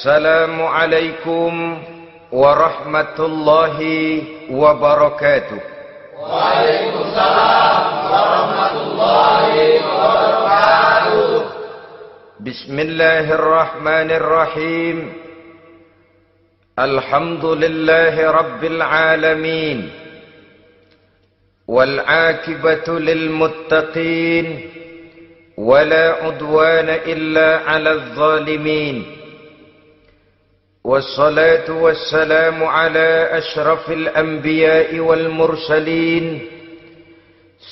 Assalamualaikum warahmatullahi wabarakatuh. Waalaikumsalam warahmatullahi wabarakatuh. Bismillahirrahmanirrahim. Alhamdulillahi rabbil alamin. Wal aqibatu lil muttaqin. Wala udwana illa 'alal zalimin. Wassalatu wassalamu ala ashrafil anbiya'i wal mursalin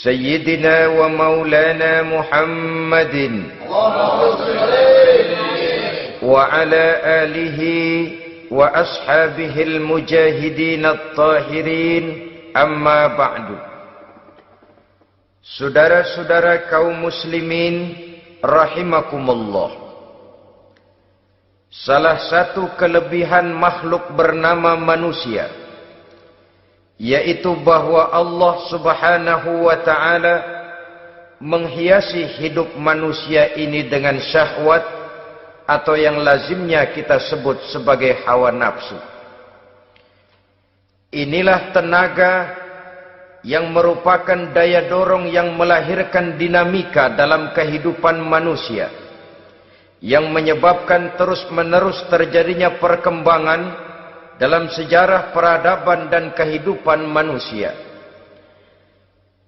Sayyidina wa maulana Muhammadin wa ala alihi wa ashabihil mujahidin at-tahirin. Amma ba'du. Saudara-saudara kaum muslimin rahimakumullah. Salah satu kelebihan makhluk bernama manusia, yaitu bahwa Allah subhanahu wa ta'ala menghiasi hidup manusia ini dengan syahwat atau yang lazimnya kita sebut sebagai hawa nafsu. Inilah tenaga yang merupakan daya dorong yang melahirkan dinamika dalam kehidupan manusia, yang menyebabkan terus-menerus terjadinya perkembangan dalam sejarah peradaban dan kehidupan manusia.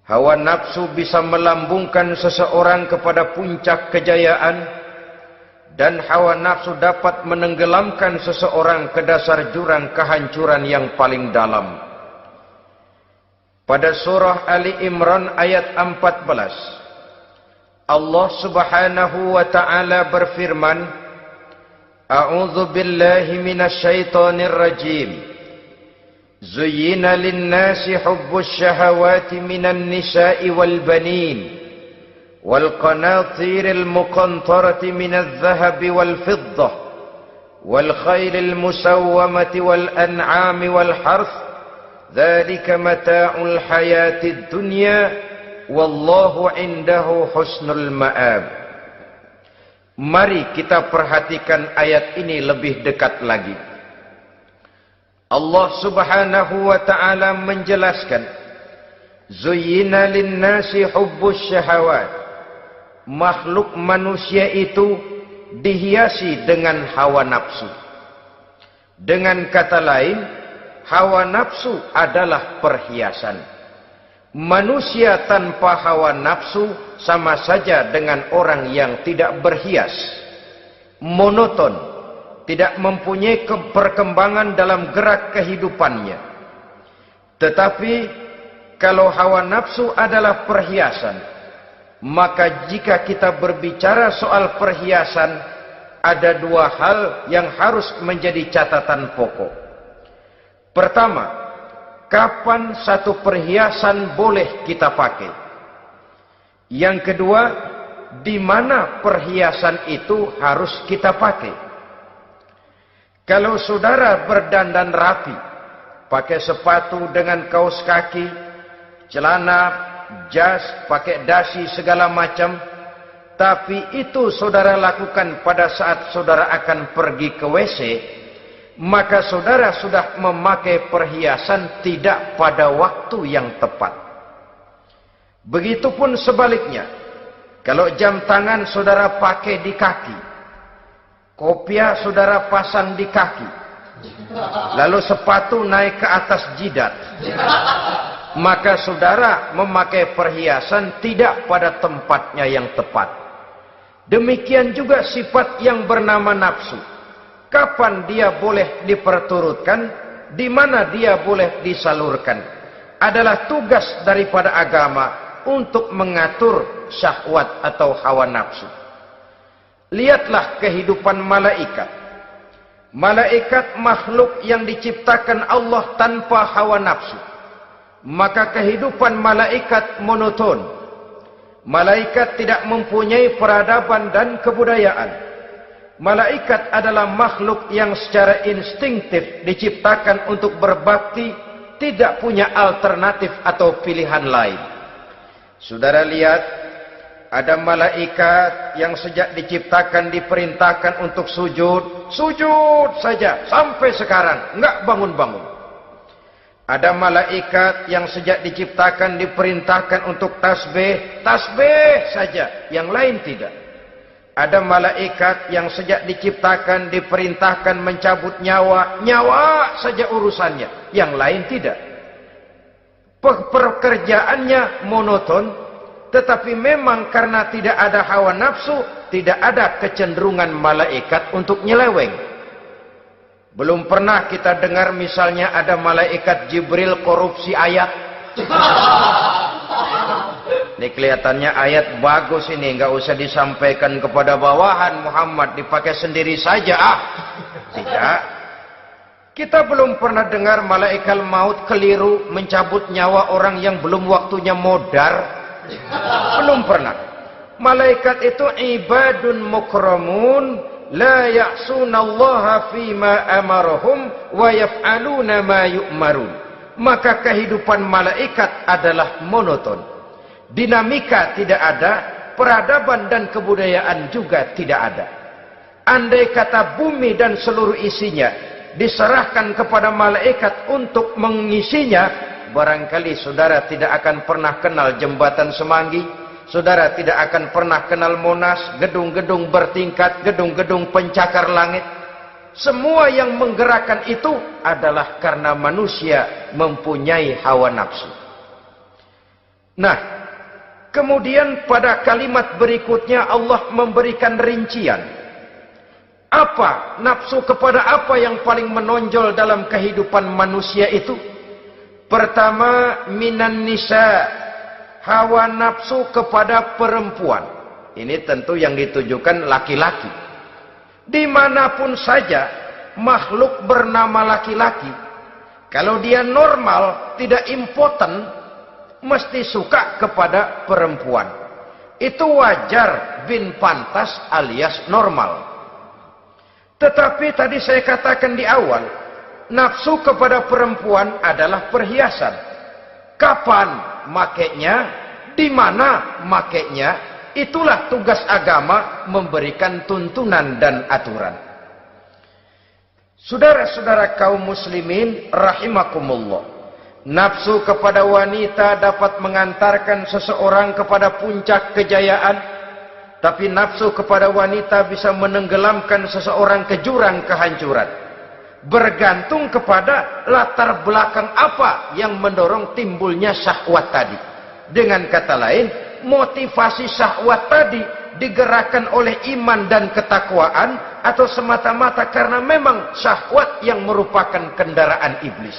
Hawa nafsu bisa melambungkan seseorang kepada puncak kejayaan, dan hawa nafsu dapat menenggelamkan seseorang ke dasar jurang kehancuran yang paling dalam. Pada surah Ali Imran ayat 14, Allah subhanahu wa ta'ala berfirman, A'udzu billahi minasy syaithanir rajim. Zuyyina lin-nasi hubbus syahawati minan nisa'i wal banin wal qanatiril muqantarati minadh dhahabi wal fiddah wal khailil musawwamati wal an'ami wal harth. Dzalika mata'ul hayatid dunya wallahu indahu husnul ma'ab. Mari kita perhatikan ayat ini lebih dekat lagi. Allah subhanahu wa ta'ala menjelaskan, Zuyyina linnasi hubbus syahawat. Makhluk manusia itu dihiasi dengan hawa nafsu. Dengan kata lain, hawa nafsu adalah perhiasan. Manusia tanpa hawa nafsu sama saja dengan orang yang tidak berhias, monoton, tidak mempunyai perkembangan dalam gerak kehidupannya. Tetapi kalau hawa nafsu adalah perhiasan, maka jika kita berbicara soal perhiasan, ada dua hal yang harus menjadi catatan pokok. Pertama, kapan satu perhiasan boleh kita pakai? Yang kedua, di mana perhiasan itu harus kita pakai? Kalau saudara berdandan rapi, pakai sepatu dengan kaos kaki, celana, jas, pakai dasi segala macam, tapi itu saudara lakukan pada saat saudara akan pergi ke WC, maka saudara sudah memakai perhiasan tidak pada waktu yang tepat. Begitupun sebaliknya, kalau jam tangan saudara pakai di kaki, kopiah saudara pasang di kaki, lalu sepatu naik ke atas jidat, maka saudara memakai perhiasan tidak pada tempatnya yang tepat. Demikian juga sifat yang bernama nafsu. Kapan dia boleh diperturutkan, di mana dia boleh disalurkan, adalah tugas daripada agama untuk mengatur syahwat atau hawa nafsu. Lihatlah kehidupan malaikat. Malaikat makhluk yang diciptakan Allah tanpa hawa nafsu. Maka kehidupan malaikat monoton. Malaikat tidak mempunyai peradaban dan kebudayaan. Malaikat adalah makhluk yang secara instinktif diciptakan untuk berbakti, tidak punya alternatif atau pilihan lain. Saudara lihat, Ada malaikat yang sejak diciptakan diperintahkan untuk sujud, sujud saja sampai sekarang enggak bangun-bangun. Ada malaikat yang sejak diciptakan diperintahkan untuk tasbih, tasbih saja, yang lain tidak. Ada malaikat yang sejak diciptakan diperintahkan mencabut nyawa, nyawa saja urusannya, yang lain tidak. Pekerjaannya monoton, tetapi memang karena tidak ada hawa nafsu, tidak ada kecenderungan malaikat untuk nyeleweng. Belum pernah kita dengar misalnya ada malaikat Jibril korupsi ayat. Ini kelihatannya ayat bagus ini, nggak usah disampaikan kepada bawahan Muhammad, dipakai sendiri saja. Tidak. Kita belum pernah dengar malaikat maut keliru mencabut nyawa orang yang belum waktunya modar. Belum pernah. Malaikat itu ibadun mukramun, la ya'sunallaha fima amarahum wa yaf'aluna ma yu'marun. Maka kehidupan malaikat adalah monoton. Dinamika tidak ada, peradaban dan kebudayaan juga tidak ada. Andai kata bumi dan seluruh isinya diserahkan kepada malaikat untuk mengisinya, barangkali saudara tidak akan pernah kenal jembatan Semanggi, saudara tidak akan pernah kenal Monas, gedung-gedung bertingkat, gedung-gedung pencakar langit. Semua yang menggerakkan itu adalah karena manusia mempunyai hawa nafsu. Nah, kemudian pada kalimat berikutnya Allah memberikan rincian. Apa nafsu kepada apa yang paling menonjol dalam kehidupan manusia itu? Pertama, minan nisa, hawa nafsu kepada perempuan. Ini tentu yang ditujukan laki-laki. Dimanapun saja makhluk bernama laki-laki, kalau dia normal, tidak impoten, mesti suka kepada perempuan. Itu wajar, bin pantas alias normal. Tetapi tadi saya katakan di awal, nafsu kepada perempuan adalah perhiasan. Kapan makainya, di mana makainya, itulah tugas agama memberikan tuntunan dan aturan. Saudara-saudara kaum muslimin rahimakumullah, nafsu kepada wanita dapat mengantarkan seseorang kepada puncak kejayaan, tapi nafsu kepada wanita bisa menenggelamkan seseorang ke jurang kehancuran. Bergantung kepada latar belakang apa yang mendorong timbulnya syahwat tadi. Dengan kata lain, motivasi syahwat tadi digerakkan oleh iman dan ketakwaan, atau semata-mata karena memang syahwat yang merupakan kendaraan iblis.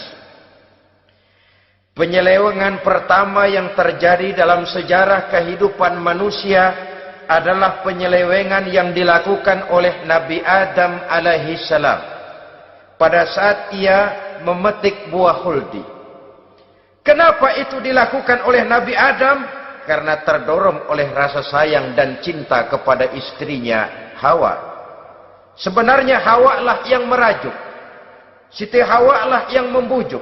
Penyelewengan pertama yang terjadi dalam sejarah kehidupan manusia adalah penyelewengan yang dilakukan oleh Nabi Adam alaihi salam pada saat ia memetik buah huldi. Kenapa itu dilakukan oleh Nabi Adam? Karena terdorong oleh rasa sayang dan cinta kepada istrinya Hawa. Sebenarnya Hawa lah yang merajuk, Siti Hawa lah yang membujuk,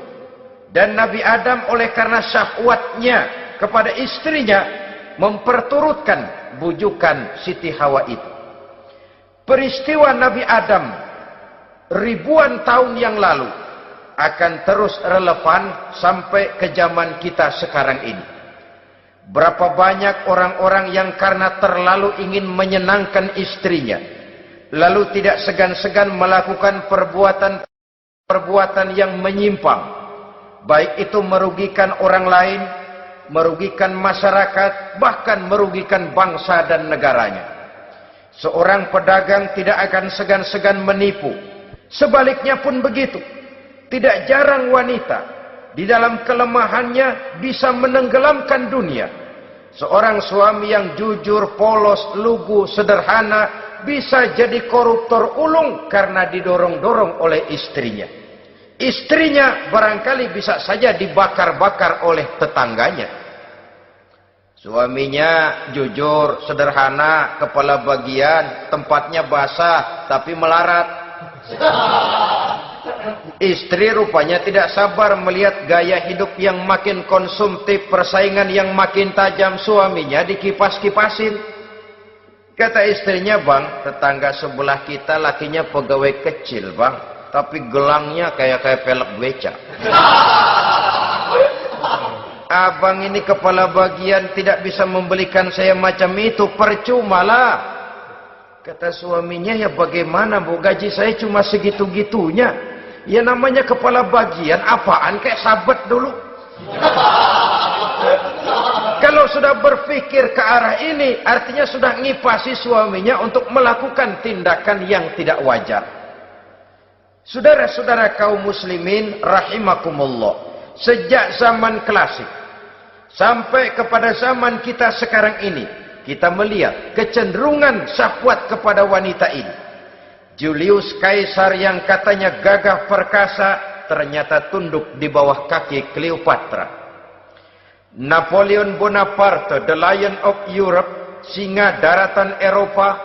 dan Nabi Adam oleh karena syahwatnya kepada istrinya memperturutkan bujukan Siti Hawa itu. Peristiwa Nabi Adam ribuan tahun yang lalu akan terus relevan sampai ke zaman kita sekarang ini. Berapa banyak orang-orang yang karena terlalu ingin menyenangkan istrinya, lalu tidak segan-segan melakukan perbuatan yang menyimpang, baik itu merugikan orang lain, merugikan masyarakat, bahkan merugikan bangsa dan negaranya. Seorang pedagang tidak akan segan-segan menipu. Sebaliknya pun begitu. Tidak jarang wanita di dalam kelemahannya bisa menenggelamkan dunia. Seorang suami yang jujur, polos, lugu, sederhana bisa jadi koruptor ulung karena didorong-dorong oleh istrinya. Istrinya barangkali bisa saja dibakar-bakar oleh tetangganya. Suaminya jujur, sederhana, kepala bagian, tempatnya basah tapi melarat. Istri rupanya tidak sabar melihat gaya hidup yang makin konsumtif, persaingan yang makin tajam. Suaminya dikipas-kipasin. Kata istrinya, bang, tetangga sebelah kita lakinya pegawai kecil, bang, tapi gelangnya kayak pelek beca. Abang ini kepala bagian tidak bisa membelikan saya macam itu, percumalah. Kata suaminya, ya bagaimana bu, gaji saya cuma segitu-gitunya. Ya namanya kepala bagian, apaan kayak sabet dulu. Kalau sudah berpikir ke arah ini, artinya sudah ngipasi suaminya untuk melakukan tindakan yang tidak wajar. Saudara-saudara kaum muslimin rahimakumullah, sejak zaman klasik sampai kepada zaman kita sekarang ini, kita melihat kecenderungan syahwat kepada wanita ini. Julius Kaisar yang katanya gagah perkasa ternyata tunduk di bawah kaki Cleopatra. Napoleon Bonaparte, the Lion of Europe, singa daratan Eropa,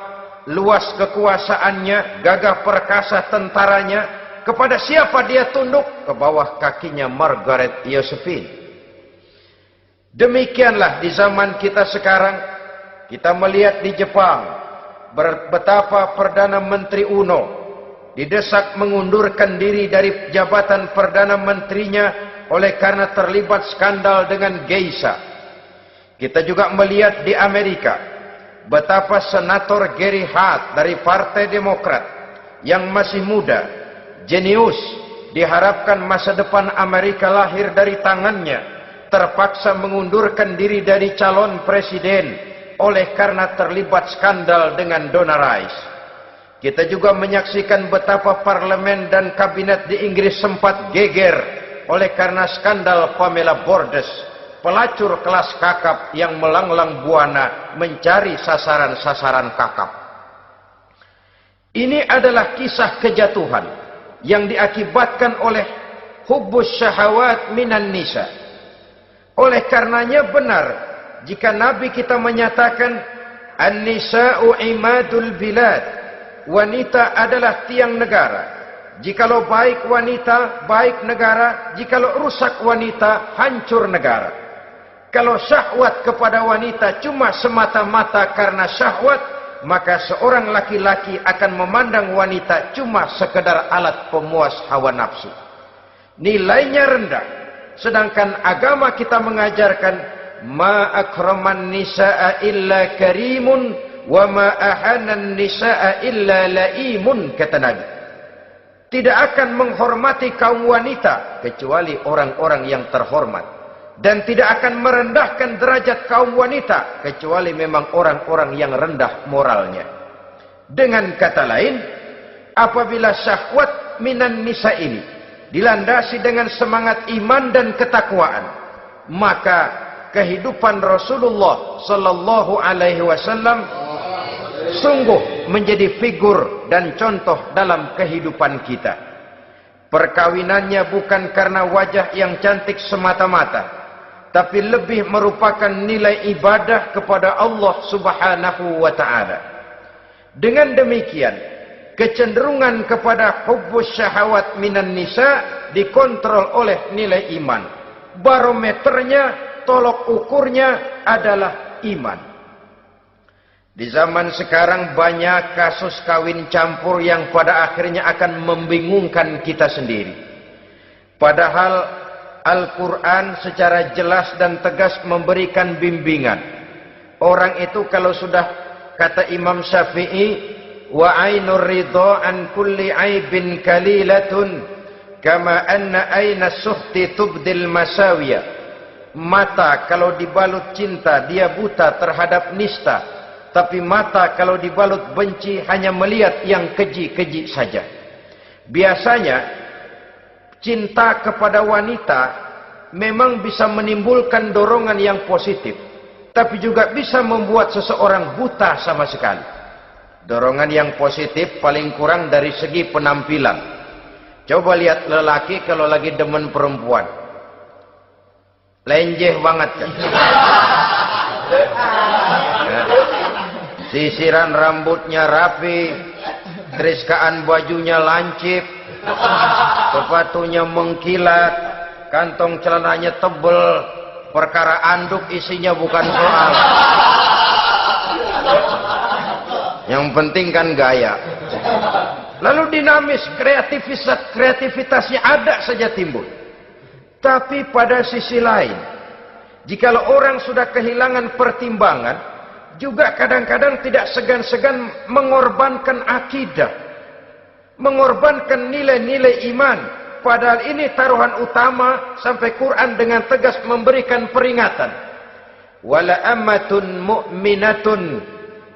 luas kekuasaannya, gagah perkasa tentaranya, kepada siapa dia tunduk? Ke bawah kakinya Margaret Josephine. Demikianlah di zaman kita sekarang, kita melihat di Jepang, betapa Perdana Menteri Uno didesak mengundurkan diri dari jabatan Perdana Menterinya oleh karena terlibat skandal dengan geisha. Kita juga melihat di Amerika betapa Senator Gary Hart dari Partai Demokrat yang masih muda, jenius, diharapkan masa depan Amerika lahir dari tangannya, terpaksa mengundurkan diri dari calon presiden oleh karena terlibat skandal dengan Donna Rice. Kita juga menyaksikan betapa parlemen dan kabinet di Inggris sempat geger oleh karena skandal Pamela Bordes, pelacur kelas kakap yang melanglang buana mencari sasaran-sasaran kakap. Ini adalah kisah kejatuhan yang diakibatkan oleh hubbus syahawat minan nisa. Oleh karenanya benar jika Nabi kita menyatakan an-nisa'u imadul bilad, wanita adalah tiang negara. Jikalau baik wanita, baik negara. Jikalau rusak wanita, hancur negara. Kalau syahwat kepada wanita cuma semata-mata karena syahwat, maka seorang laki-laki akan memandang wanita cuma sekedar alat pemuas hawa nafsu. Nilainya rendah. Sedangkan agama kita mengajarkan ma akraman nisaa illa karimun wa ma ahanan nisaa illa laimun, kata Nabi. Tidak akan menghormati kaum wanita kecuali orang-orang yang terhormat, dan tidak akan merendahkan derajat kaum wanita kecuali memang orang-orang yang rendah moralnya. Dengan kata lain, apabila syahwat minan nisa ini dilandasi dengan semangat iman dan ketakwaan, maka kehidupan Rasulullah sallallahu alaihi wasallam sungguh menjadi figur dan contoh dalam kehidupan kita. Perkawinannya bukan karena wajah yang cantik semata-mata, tapi lebih merupakan nilai ibadah kepada Allah Subhanahu wa taala. Dengan demikian, kecenderungan kepada hubbus syahawat minan nisa dikontrol oleh nilai iman. Barometernya, tolok ukurnya adalah iman. Di zaman sekarang banyak kasus kawin campur yang pada akhirnya akan membingungkan kita sendiri. Padahal Al-Quran secara jelas dan tegas memberikan bimbingan. Orang itu kalau sudah, kata Imam Syafi'i, wa ainur ridha an kulli aibin kalilatun kama anna aina suhti tubdil masawiya. Mata kalau dibalut cinta dia buta terhadap nista, tapi mata kalau dibalut benci hanya melihat yang keji-keji saja. Biasanya cinta kepada wanita memang bisa menimbulkan dorongan yang positif, tapi juga bisa membuat seseorang buta sama sekali. Dorongan yang positif paling kurang dari segi penampilan. Coba lihat lelaki kalau lagi demen perempuan, lenjeh banget kan. sisiran rambutnya rapi, teriskaan bajunya lancip, sepatunya mengkilat, kantong celananya tebel, perkara anduk isinya bukan soal. Yang penting kan gaya. Lalu dinamis, kreativitasnya ada saja timbul. Tapi pada sisi lain, jikalau orang sudah kehilangan pertimbangan, juga kadang-kadang tidak segan-segan mengorbankan akidah, mengorbankan nilai-nilai iman. Padahal ini taruhan utama, sampai Quran dengan tegas memberikan peringatan. Wala ammatun mu'minatun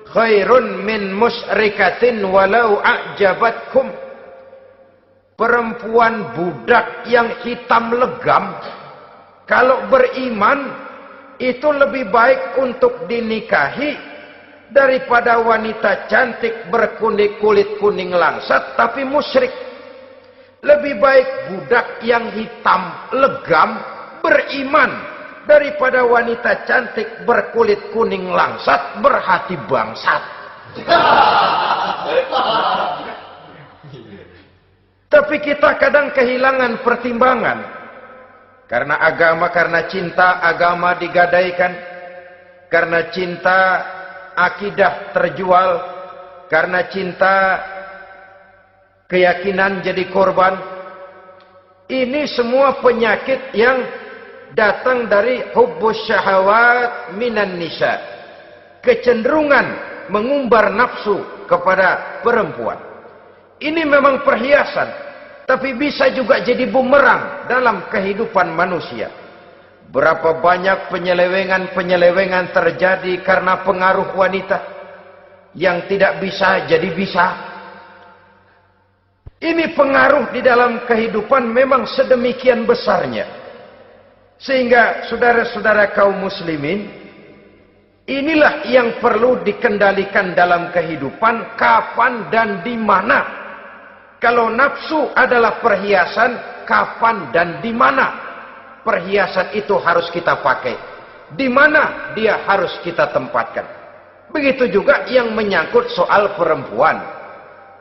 khairun min musyrikatin walau a'jabatkum. Perempuan budak yang hitam legam, kalau beriman itu lebih baik untuk dinikahi daripada wanita cantik berkulit kuning langsat tapi musyrik. Lebih baik budak yang hitam legam beriman daripada wanita cantik berkulit kuning langsat berhati bangsat. Tapi kita kadang kehilangan pertimbangan. Karena agama, karena cinta agama digadaikan. Karena cinta akidah terjual. Karena cinta keyakinan jadi korban. Ini semua penyakit yang datang dari hubbus syahawat minan nisa. Kecenderungan mengumbar nafsu kepada perempuan. Ini memang perhiasan, tapi bisa juga jadi bumerang dalam kehidupan manusia. Berapa banyak penyelewengan terjadi karena pengaruh wanita yang tidak bisa jadi bisa. Ini pengaruh di dalam kehidupan memang sedemikian besarnya. Sehingga saudara-saudara kaum muslimin, inilah yang perlu dikendalikan dalam kehidupan, kapan dan di mana. Kalau nafsu adalah perhiasan, kapan dan di mana perhiasan itu harus kita pakai, di mana dia harus kita tempatkan. Begitu juga yang menyangkut soal perempuan.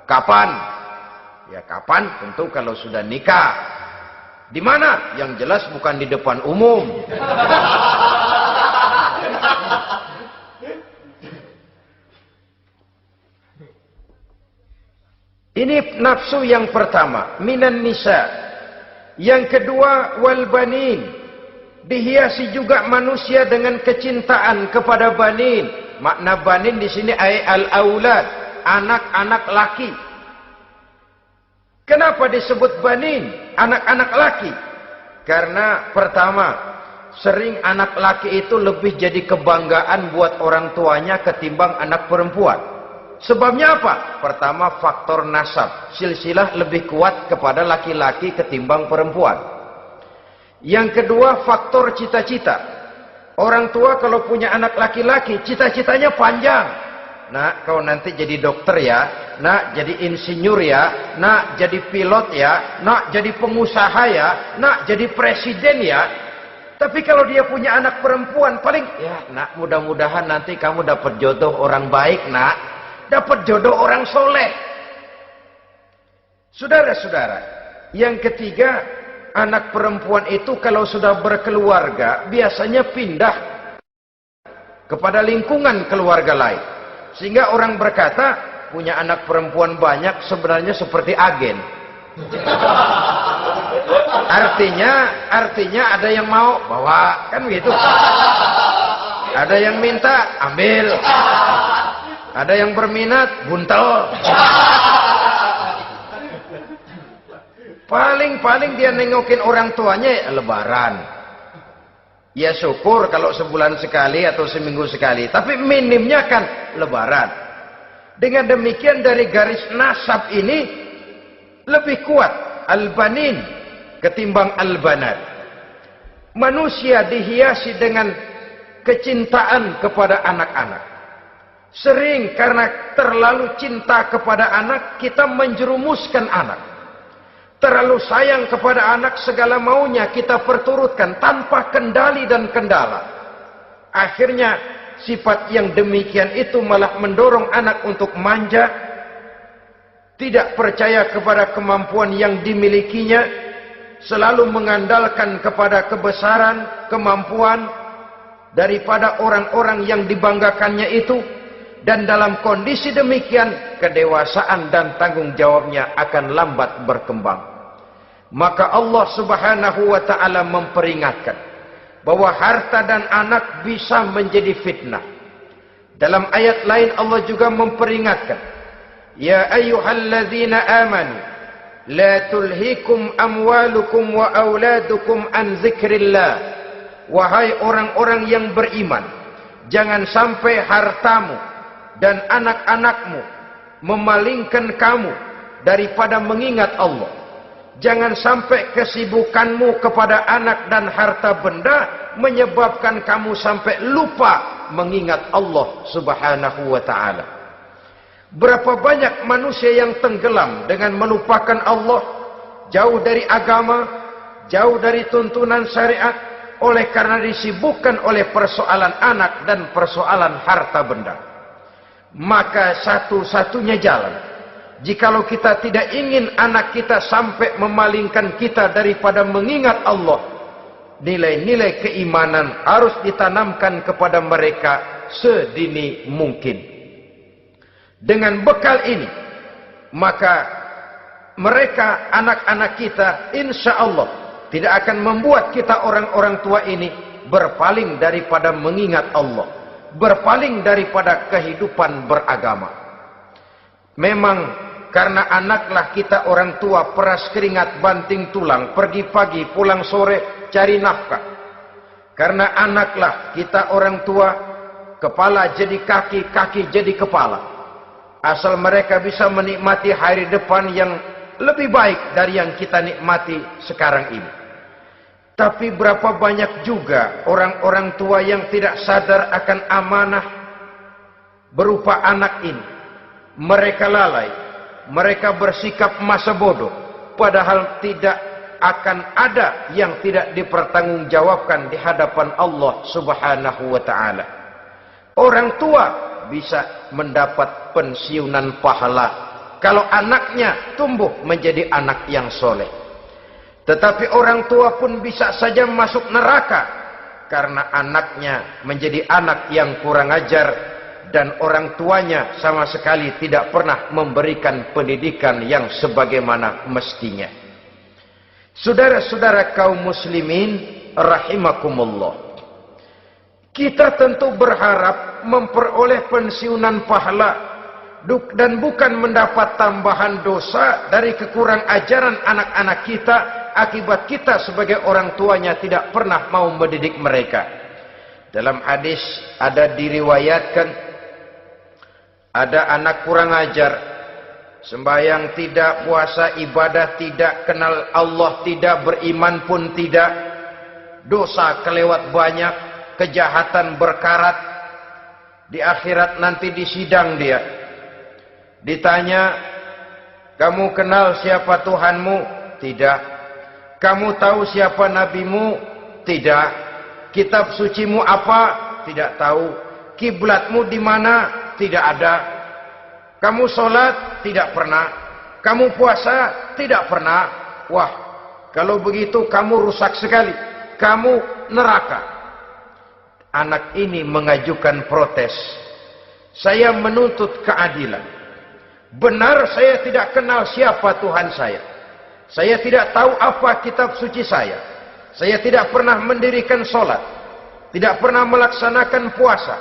Kapan? Ya kapan tentu kalau sudah nikah. Di mana? Yang jelas bukan di depan umum. Ini nafsu yang pertama, minan nisa. Yang kedua, wal banin. Dihiasi juga manusia dengan kecintaan kepada banin. Makna banin di sini al-aulad, anak-anak laki. Kenapa disebut banin, anak-anak laki? Karena pertama, sering anak laki itu lebih jadi kebanggaan buat orang tuanya ketimbang anak perempuan. Sebabnya apa? Pertama, faktor nasab. Silsilah lebih kuat kepada laki-laki ketimbang perempuan. Yang kedua, faktor cita-cita. Orang tua kalau punya anak laki-laki, cita-citanya panjang. Nak, kau nanti jadi dokter ya. Nak, jadi insinyur ya. Nak, jadi pilot ya. Nak, jadi pengusaha ya. Nak, jadi presiden ya. Tapi kalau dia punya anak perempuan, paling, ya nak, mudah-mudahan nanti kamu dapat jodoh orang baik nak. Dapat jodoh orang soleh. Saudara-saudara, yang ketiga, anak perempuan itu kalau sudah berkeluarga, biasanya pindah kepada lingkungan keluarga lain. Sehingga orang berkata, punya anak perempuan banyak sebenarnya seperti agen. Artinya ada yang mau bawa, kan begitu. Ada yang minta, ambil. Ada yang berminat, buntel. Paling dia nengokin orang tuanya ya lebaran. Ya syukur kalau sebulan sekali atau seminggu sekali. Tapi minimnya kan lebaran. Dengan demikian dari garis nasab ini lebih kuat al-banin ketimbang al-banat. Manusia dihiasi dengan kecintaan kepada anak-anak. Sering karena terlalu cinta kepada anak, kita menjerumuskan anak. Terlalu sayang kepada anak, segala maunya kita perturutkan tanpa kendali dan kendala. Akhirnya sifat yang demikian itu malah mendorong anak untuk manja, tidak percaya kepada kemampuan yang dimilikinya, selalu mengandalkan kepada kebesaran, kemampuan daripada orang-orang yang dibanggakannya itu. Dan dalam kondisi demikian, kedewasaan dan tanggung jawabnya akan lambat berkembang. Maka Allah Subhanahu wa ta'ala memperingatkan bahwa harta dan anak bisa menjadi fitnah. Dalam ayat lain Allah juga memperingatkan, ya ayyuhalladzina amanu la tulhikum amwalukum wa auladukum an dzikrillah. Wahai orang-orang yang beriman, jangan sampai hartamu dan anak-anakmu memalingkan kamu daripada mengingat Allah. Jangan sampai kesibukanmu kepada anak dan harta benda menyebabkan kamu sampai lupa mengingat Allah Subhanahu wa ta'ala. Berapa banyak manusia yang tenggelam dengan melupakan Allah, jauh dari agama, jauh dari tuntunan syariat, oleh karena disibukkan oleh persoalan anak dan persoalan harta benda. Maka satu-satunya jalan, jikalau kita tidak ingin anak kita sampai memalingkan kita daripada mengingat Allah, nilai-nilai keimanan harus ditanamkan kepada mereka sedini mungkin. Dengan bekal ini, maka mereka, anak-anak kita, insya Allah tidak akan membuat kita orang-orang tua ini berpaling daripada mengingat Allah, berpaling daripada kehidupan beragama. Memang karena anaklah kita orang tua peras keringat banting tulang, pergi pagi pulang sore cari nafkah. Karena anaklah kita orang tua, kepala jadi kaki, kaki jadi kepala. Asal mereka bisa menikmati hari depan yang lebih baik dari yang kita nikmati sekarang ini. Tapi berapa banyak juga orang-orang tua yang tidak sadar akan amanah berupa anak ini. Mereka lalai, mereka bersikap masa bodoh, padahal tidak akan ada yang tidak dipertanggungjawabkan di hadapan Allah Subhanahu wa ta'ala. Orang tua bisa mendapat pensiunan pahala kalau anaknya tumbuh menjadi anak yang soleh. Tetapi orang tua pun bisa saja masuk neraka karena anaknya menjadi anak yang kurang ajar dan orang tuanya sama sekali tidak pernah memberikan pendidikan yang sebagaimana mestinya. Saudara-saudara kaum muslimin rahimakumullah, kita tentu berharap memperoleh pensiunan pahala dan bukan mendapat tambahan dosa dari kekurang ajaran anak-anak kita akibat kita sebagai orang tuanya tidak pernah mau mendidik mereka. Dalam hadis ada diriwayatkan, ada anak kurang ajar, sembahyang tidak, puasa ibadah tidak, kenal Allah tidak, beriman pun tidak, dosa kelewat banyak, kejahatan berkarat. Di akhirat nanti disidang dia, ditanya, kamu kenal siapa Tuhanmu? Tidak. Kamu tahu siapa nabimu? Tidak. Kitab sucimu apa? Tidak tahu. Kiblatmu di mana? Tidak ada. Kamu sholat? Tidak pernah. Kamu puasa? Tidak pernah. Wah, kalau begitu kamu rusak sekali. Kamu neraka. Anak ini mengajukan protes. Saya menuntut keadilan. Benar saya tidak kenal siapa Tuhan saya. Saya tidak tahu apa kitab suci saya. Saya tidak pernah mendirikan sholat. Tidak pernah melaksanakan puasa.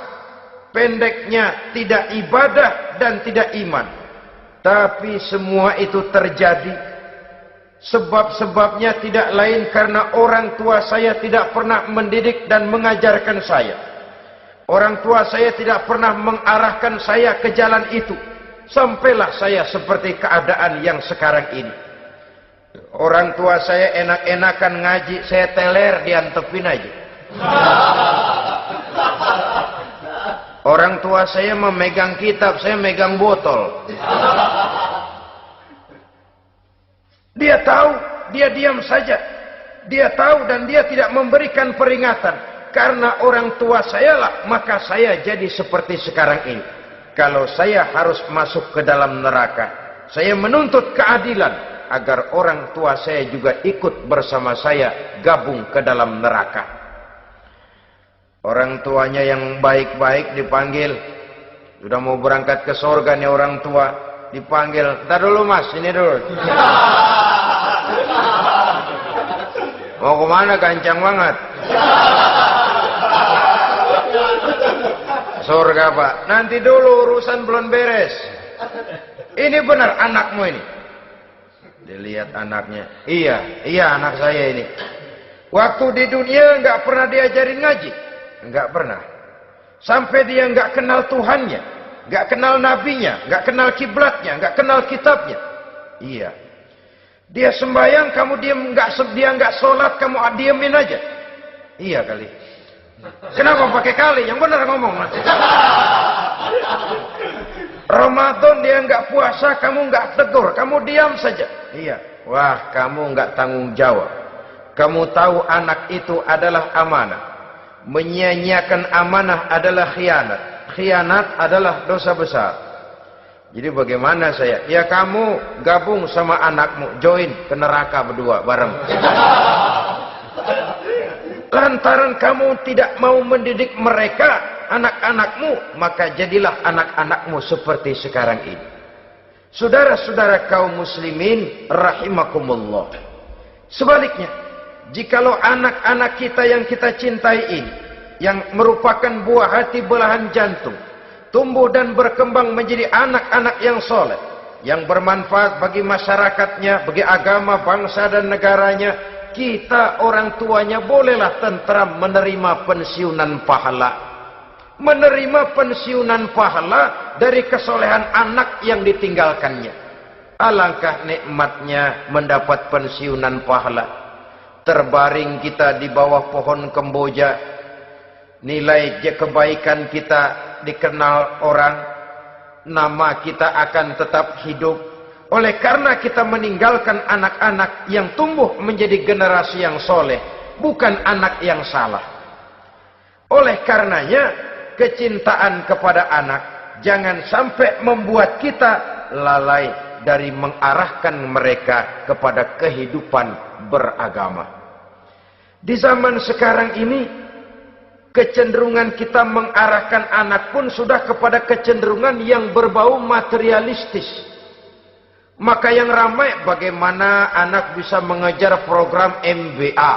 Pendeknya tidak ibadah dan tidak iman. Tapi semua itu terjadi. Sebab-sebabnya tidak lain karena orang tua saya tidak pernah mendidik dan mengajarkan saya. Orang tua saya tidak pernah mengarahkan saya ke jalan itu. Sampailah saya seperti keadaan yang sekarang ini. Orang tua saya enak-enakan ngaji, saya teler diantepin aja. Orang tua saya memegang kitab, saya megang botol. Dia tahu, dia diam saja. Dia tahu dan dia tidak memberikan peringatan. karena orang tua saya lah, maka saya jadi seperti sekarang ini. Kalau saya harus masuk ke dalam neraka, saya menuntut keadilan agar orang tua saya juga ikut bersama saya gabung ke dalam neraka. Orang tuanya yang baik-baik dipanggil, sudah mau berangkat ke surga nih orang tua, dipanggil, "Ntar dulu mas, ini dulu." Mau kemana, gancang banget? Surga pak, nanti dulu urusan belum beres. Ini benar anakmu ini? Dilihat anaknya, iya anak saya ini. Waktu di dunia nggak pernah diajarin ngaji, nggak pernah. Sampai dia nggak kenal Tuhannya, nggak kenal nabinya, nggak kenal kiblatnya, nggak kenal kitabnya. Iya. Dia sembahyang, kamu dia nggak sholat, kamu diemin aja. Iya kali. Kenapa pakai kali? Yang benar ngomong. Ramadan dia nggak puasa, kamu nggak tegur, kamu diam saja. Iya. Wah, kamu nggak tanggung jawab. Kamu tahu anak itu adalah amanah. Menyia-nyiakan amanah adalah khianat. Khianat adalah dosa besar. Jadi bagaimana saya? Ya kamu gabung sama anakmu, join ke neraka berdua bareng. Lantaran kamu tidak mau mendidik mereka, anak-anakmu, maka jadilah anak-anakmu seperti sekarang ini. Saudara-saudara kaum muslimin rahimakumullah. Sebaliknya, jikalau anak-anak kita yang kita cintai ini, yang merupakan buah hati belahan jantung, tumbuh dan berkembang menjadi anak-anak yang soleh, yang bermanfaat bagi masyarakatnya, bagi agama, bangsa dan negaranya, kita orang tuanya bolehlah tentram menerima pensiunan pahala. Menerima pensiunan pahala dari kesolehan anak yang ditinggalkannya. Alangkah nikmatnya mendapat pensiunan pahala. Terbaring kita di bawah pohon kemboja, nilai kebaikan kita dikenal orang, nama kita akan tetap hidup. Oleh karena kita meninggalkan anak-anak yang tumbuh menjadi generasi yang soleh, bukan anak yang salah. Oleh karenanya, kecintaan kepada anak jangan sampai membuat kita lalai dari mengarahkan mereka kepada kehidupan beragama. Di zaman sekarang ini, kecenderungan kita mengarahkan anak pun sudah kepada kecenderungan yang berbau materialistis. Maka yang ramai bagaimana anak bisa mengejar program MBA,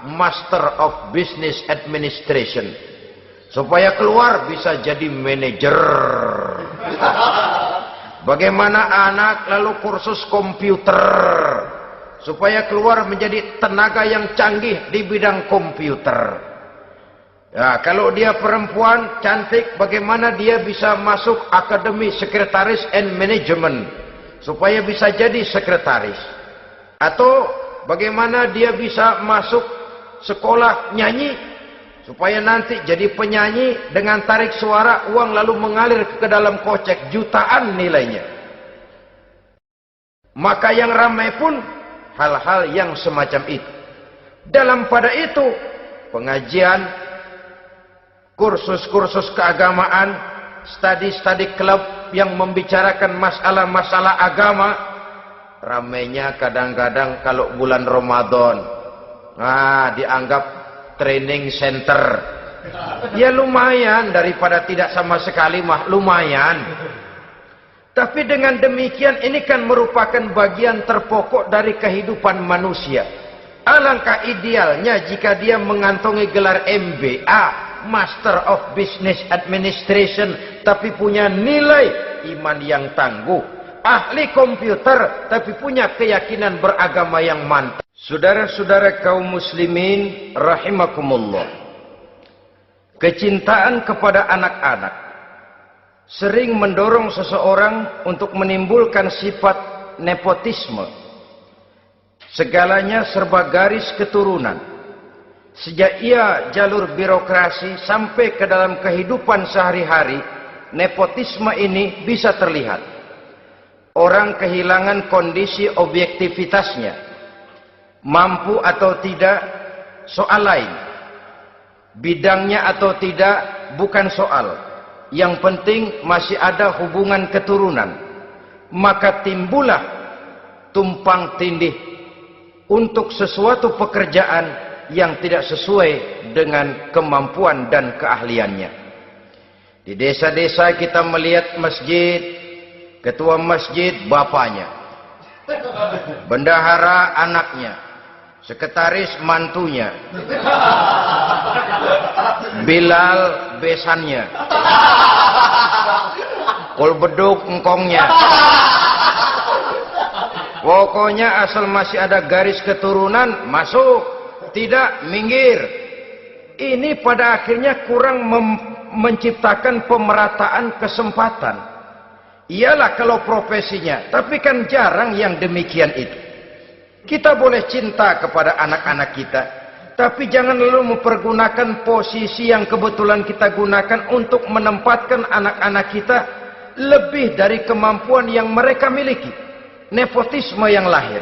Master of Business Administration, supaya keluar bisa jadi manajer. Bagaimana anak lalu kursus komputer, supaya keluar menjadi tenaga yang canggih di bidang komputer. Ya, kalau dia perempuan cantik, bagaimana dia bisa masuk Akademi Sekretaris and Management, supaya bisa jadi sekretaris. Atau bagaimana dia bisa masuk sekolah nyanyi, supaya nanti jadi penyanyi dengan tarik suara, uang lalu mengalir ke dalam kocek jutaan nilainya. Maka yang ramai pun hal-hal yang semacam itu. Dalam pada itu, pengajian, kursus-kursus keagamaan, studi-studi klub yang membicarakan masalah-masalah agama, ramainya kadang-kadang kalau bulan Ramadan, dianggap training center. Ya lumayan, daripada tidak sama sekali mah lumayan. Tapi dengan demikian ini kan merupakan bagian terpokok dari kehidupan manusia. Alangkah idealnya jika dia mengantongi gelar MBA, Master of Business Administration, tapi punya nilai iman yang tangguh, ahli komputer, tapi punya keyakinan beragama yang mantap. Saudara-saudara kaum muslimin rahimakumullah, kecintaan kepada anak-anak sering mendorong seseorang untuk menimbulkan sifat nepotisme. Segalanya serba garis keturunan. Sejak ia jalur birokrasi sampai ke dalam kehidupan sehari-hari, nepotisme ini bisa terlihat. Orang kehilangan kondisi objektivitasnya. Mampu atau tidak, soal lain. bidangnya atau tidak bukan soal. Yang penting masih ada hubungan keturunan. Maka timbullah tumpang tindih untuk sesuatu pekerjaan yang tidak sesuai dengan kemampuan dan keahliannya. Di desa-desa kita melihat masjid, ketua masjid bapaknya, bendahara anaknya, sekretaris mantunya, Bilal besannya, kul beduk engkongnya. Pokoknya asal masih ada garis keturunan masuk, tidak minggir. Ini pada akhirnya kurang menciptakan pemerataan kesempatan. Iyalah kalau profesinya, tapi kan jarang yang demikian itu. Kita boleh cinta kepada anak-anak kita, tapi jangan lalu mempergunakan posisi yang kebetulan kita gunakan untuk menempatkan anak-anak kita lebih dari kemampuan yang mereka miliki. Nepotisme yang lahir.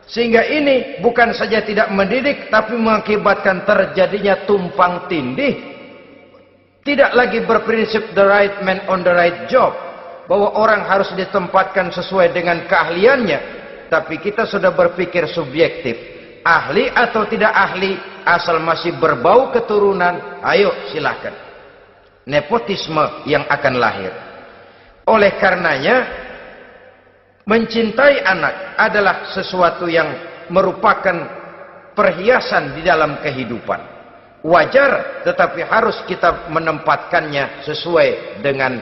Sehingga ini bukan saja tidak mendidik, tapi mengakibatkan terjadinya tumpang tindih. Tidak lagi berprinsip the right man on the right job, bahwa orang harus ditempatkan sesuai dengan keahliannya, tapi kita sudah berpikir subjektif, ahli atau tidak ahli, asal masih berbau keturunan, ayo silahkan. Nepotisme yang akan lahir. Oleh karenanya, mencintai anak adalah sesuatu yang merupakan perhiasan di dalam kehidupan. Wajar, tetapi harus kita menempatkannya sesuai dengan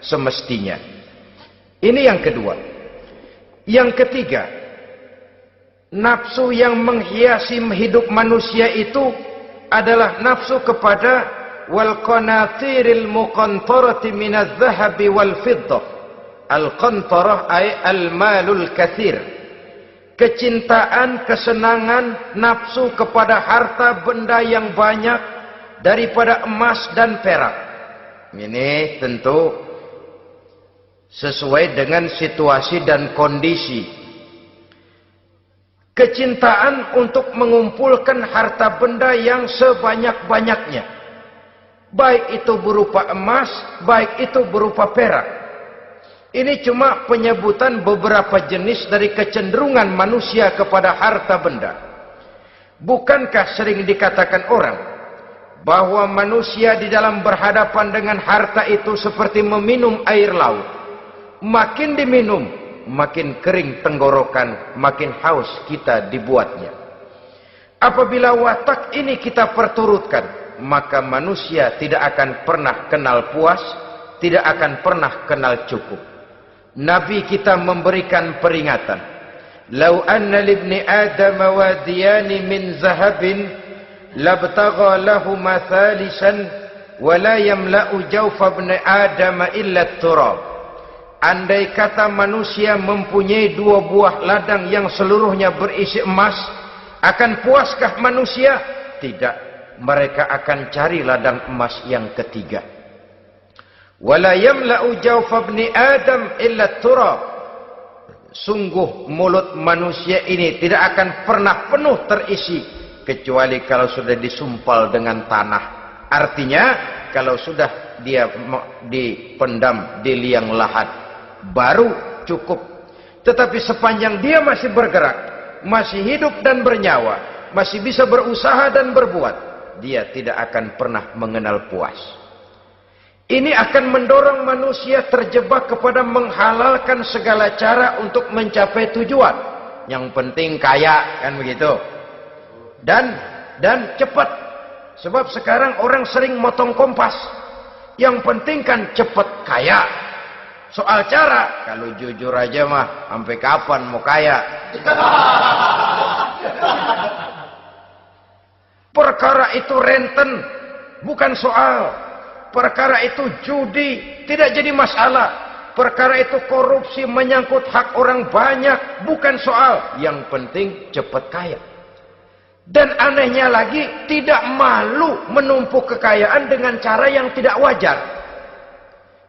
semestinya. Ini yang kedua. Yang ketiga, nafsu yang menghiasi hidup manusia itu adalah nafsu kepada wal qanatiril muqantarati minadz zahabi wal fiddah. Al-qantarah ay al-malul katsir. Kecintaan, kesenangan, nafsu kepada harta benda yang banyak daripada emas dan perak. Ini tentu sesuai dengan situasi dan kondisi. Kecintaan untuk mengumpulkan harta benda yang sebanyak-banyaknya. Baik itu berupa emas, baik itu berupa perak. Ini cuma penyebutan beberapa jenis dari kecenderungan manusia kepada harta benda. Bukankah sering dikatakan orang bahwa manusia di dalam berhadapan dengan harta itu seperti meminum air laut. Makin diminum, makin kering tenggorokan, makin haus kita dibuatnya. Apabila watak ini kita perturutkan, maka manusia tidak akan pernah kenal puas, tidak akan pernah kenal cukup. Nabi kita memberikan peringatan. Lau anna libni Adam wadiyani min zahabin labtagha lahuma thalisan wa la yamla'u jawfa ibni Adam illa turab. Andai kata manusia mempunyai dua buah ladang yang seluruhnya berisi emas, akan puaskah manusia? Tidak. Mereka akan cari ladang emas yang ketiga. Wala yamla'u jawfa ibni Adam illa turab. Sungguh mulut manusia ini tidak akan pernah penuh terisi kecuali kalau sudah disumpal dengan tanah. Artinya kalau sudah dia dipendam di liang lahat baru cukup. Tetapi sepanjang dia masih bergerak, masih hidup dan bernyawa, masih bisa berusaha dan berbuat, dia tidak akan pernah mengenal puas. Ini akan mendorong manusia terjebak kepada menghalalkan segala cara untuk mencapai tujuan. Yang penting kaya, kan begitu. Dan cepat. Sebab sekarang orang sering motong kompas. Yang penting kan cepat kaya. Soal cara, kalau jujur aja mah, sampai kapan mau kaya? Perkara itu renten, bukan soal. Perkara itu judi, tidak jadi masalah. Perkara itu korupsi, menyangkut hak orang banyak, bukan soal. Yang penting cepat kaya. Dan anehnya lagi, tidak malu menumpuk kekayaan dengan cara yang tidak wajar.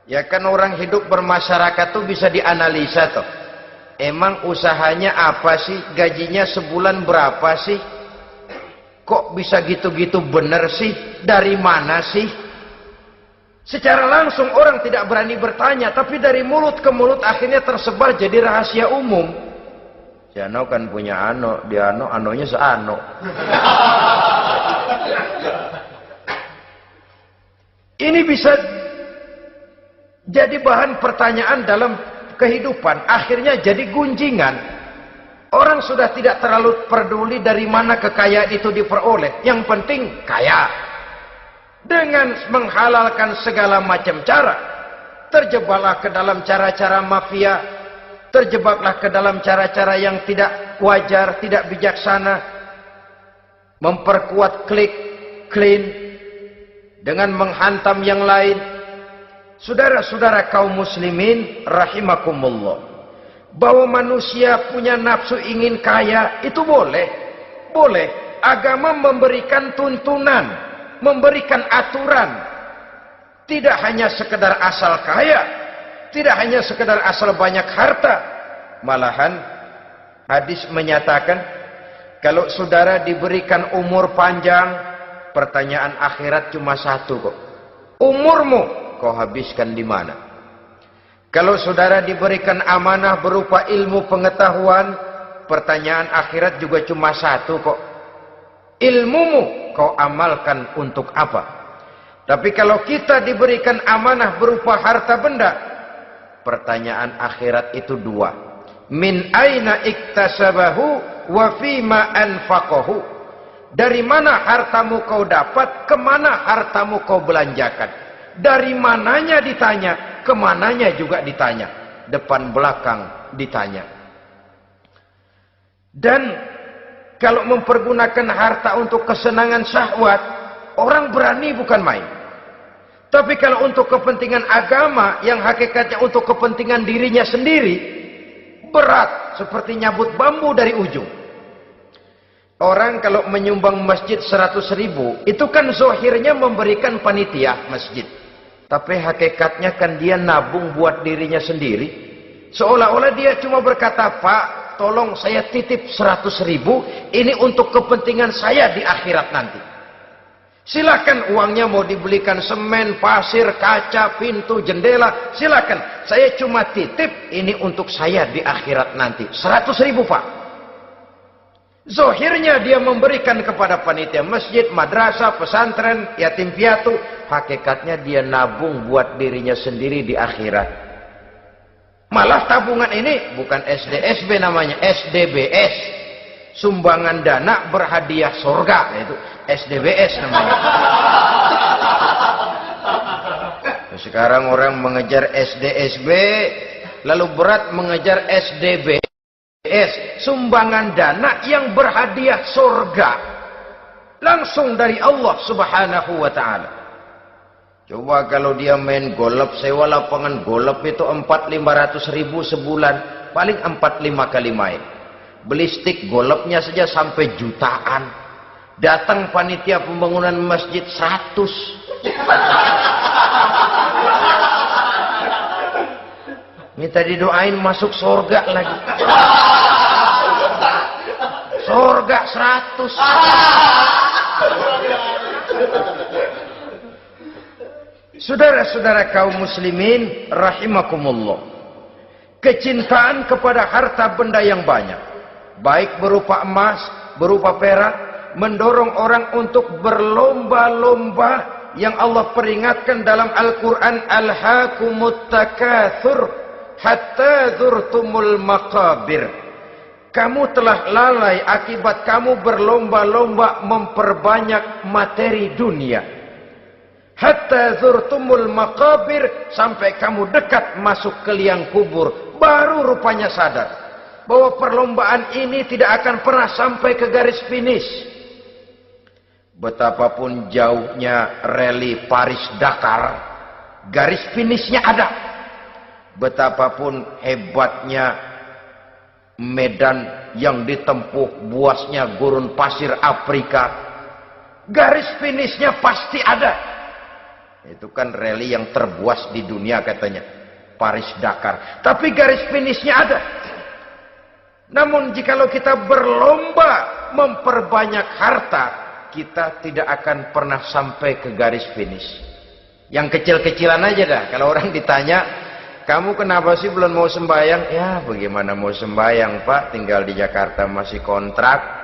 Ya kan orang hidup bermasyarakat tuh bisa dianalisa tuh. Emang usahanya apa sih? Gajinya sebulan berapa sih? Kok bisa gitu-gitu bener sih? dari mana sih? Secara langsung orang tidak berani bertanya, tapi dari mulut ke mulut akhirnya tersebar jadi rahasia umum. Si Ano kan punya ano, dia ano, anonya seano. Ini bisa jadi bahan pertanyaan dalam kehidupan, akhirnya jadi gunjingan. Orang sudah tidak terlalu peduli dari mana kekayaan itu diperoleh, yang penting kaya. Dengan menghalalkan segala macam cara, terjebaklah ke dalam cara-cara mafia, terjebaklah ke dalam cara-cara yang tidak wajar, tidak bijaksana, memperkuat klik, clean, dengan menghantam yang lain. Saudara-saudara kaum muslimin rahimakumullah, bahwa manusia punya nafsu ingin kaya itu boleh. Agama memberikan tuntunan, memberikan aturan. Tidak hanya sekedar asal kaya, tidak hanya sekedar asal banyak harta. Malahan hadis menyatakan, kalau saudara diberikan umur panjang, pertanyaan akhirat cuma satu kok. Umurmu kau habiskan di mana? Kalau saudara diberikan amanah berupa ilmu pengetahuan, pertanyaan akhirat juga cuma satu kok. Ilmumu kau amalkan untuk apa? Tapi kalau kita diberikan amanah berupa harta benda, pertanyaan akhirat itu dua. Min aina iktasabahu wa fima anfaqahu. Dari mana hartamu kau dapat, kemana hartamu kau belanjakan. Dari mananya ditanya, kemananya juga ditanya. Depan belakang ditanya. Dan kalau mempergunakan harta untuk kesenangan syahwat, orang berani bukan main. Tapi kalau untuk kepentingan agama, yang hakikatnya untuk kepentingan dirinya sendiri, berat seperti nyabut bambu dari ujung. Orang kalau menyumbang masjid 100.000, itu kan zohirnya memberikan panitia masjid. Tapi hakikatnya kan dia nabung buat dirinya sendiri. Seolah-olah dia cuma berkata, Pak, tolong saya titip 100.000, ini untuk kepentingan saya di akhirat nanti. Silakan uangnya mau dibelikan semen, pasir, kaca, pintu, jendela, silakan. Saya cuma titip, ini untuk saya di akhirat nanti. 100.000 Pak. Zohirnya dia memberikan kepada panitia masjid, madrasah, pesantren, yatim piatu. Hakikatnya dia nabung buat dirinya sendiri di akhirat. Malah tabungan ini bukan SDSB namanya, SDBS. Sumbangan dana berhadiah surga, itu SDBS namanya. Sekarang orang mengejar SDSB, lalu berat mengejar SDBS. Sumbangan dana yang berhadiah surga. Langsung dari Allah Subhanahu wa ta'ala. Coba kalau dia main golf, sewa lapangan golf itu 400-500 ribu sebulan. Paling 4-5 kali main. Beli stick golfnya saja sampai jutaan. Datang panitia pembangunan masjid 100. Minta didoain masuk surga lagi. Surga 100. Saudara-saudara kaum muslimin rahimakumullah, kecintaan kepada harta benda yang banyak, baik berupa emas, berupa perak, mendorong orang untuk berlomba-lomba yang Allah peringatkan dalam Al-Quran, alhaakumut takatsur hatta zurtumul maqabir. Kamu telah lalai akibat kamu berlomba-lomba memperbanyak materi dunia. Hatta zurtumul maqabir, sampai kamu dekat masuk ke liang kubur, baru rupanya sadar bahwa perlombaan ini tidak akan pernah sampai ke garis finish. Betapapun jauhnya rally Paris-Dakar, garis finishnya ada. Betapapun hebatnya medan yang ditempuh, buasnya gurun pasir Afrika, garis finishnya pasti ada. Itu kan rally yang terbuas di dunia katanya, Paris-Dakar. Tapi garis finishnya ada. Namun jikalau kita berlomba memperbanyak harta, kita tidak akan pernah sampai ke garis finish. Yang kecil-kecilan aja dah. Kalau orang ditanya, kamu kenapa sih belum mau sembahyang? Ya bagaimana mau sembahyang Pak, tinggal di Jakarta masih kontrak.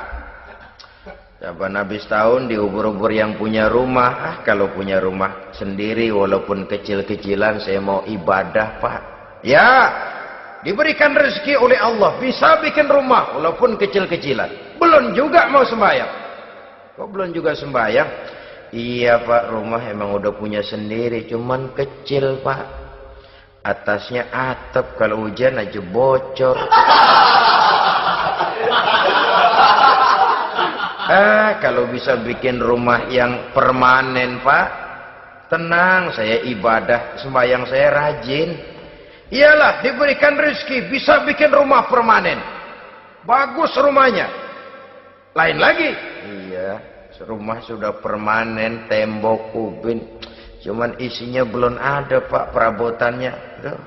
Saban habis tahun diubur-ubur yang punya rumah. Kalau punya rumah sendiri walaupun kecil-kecilan saya mau ibadah Pak. Ya, diberikan rezeki oleh Allah bisa bikin rumah walaupun kecil-kecilan. Belum juga mau sembahyang. Kok belum juga sembahyang? Iya Pak, rumah emang udah punya sendiri, cuman kecil Pak. Atasnya atap, kalau hujan aja bocor. Kalau bisa bikin rumah yang permanen Pak, tenang, saya ibadah, sembahyang saya rajin. Iyalah, diberikan rezeki bisa bikin rumah permanen. Bagus rumahnya. Lain lagi. Iya, rumah sudah permanen, tembok, ubin, cuman isinya belum ada Pak, perabotannya. Duh.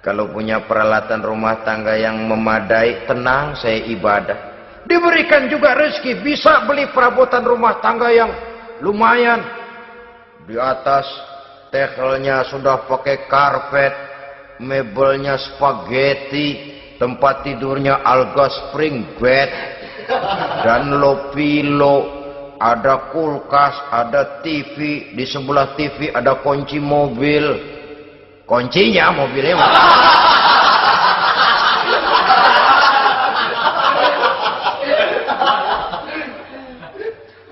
Kalau punya peralatan rumah tangga yang memadai, tenang, saya ibadah. Diberikan juga rezeki bisa beli perabotan rumah tangga yang lumayan. Di atas tekelnya sudah pakai karpet, mebelnya spaghetti, tempat tidurnya alga spring bed dan low pillow, ada kulkas, ada TV, di sebelah TV ada kunci mobil. Kuncinya mobilnya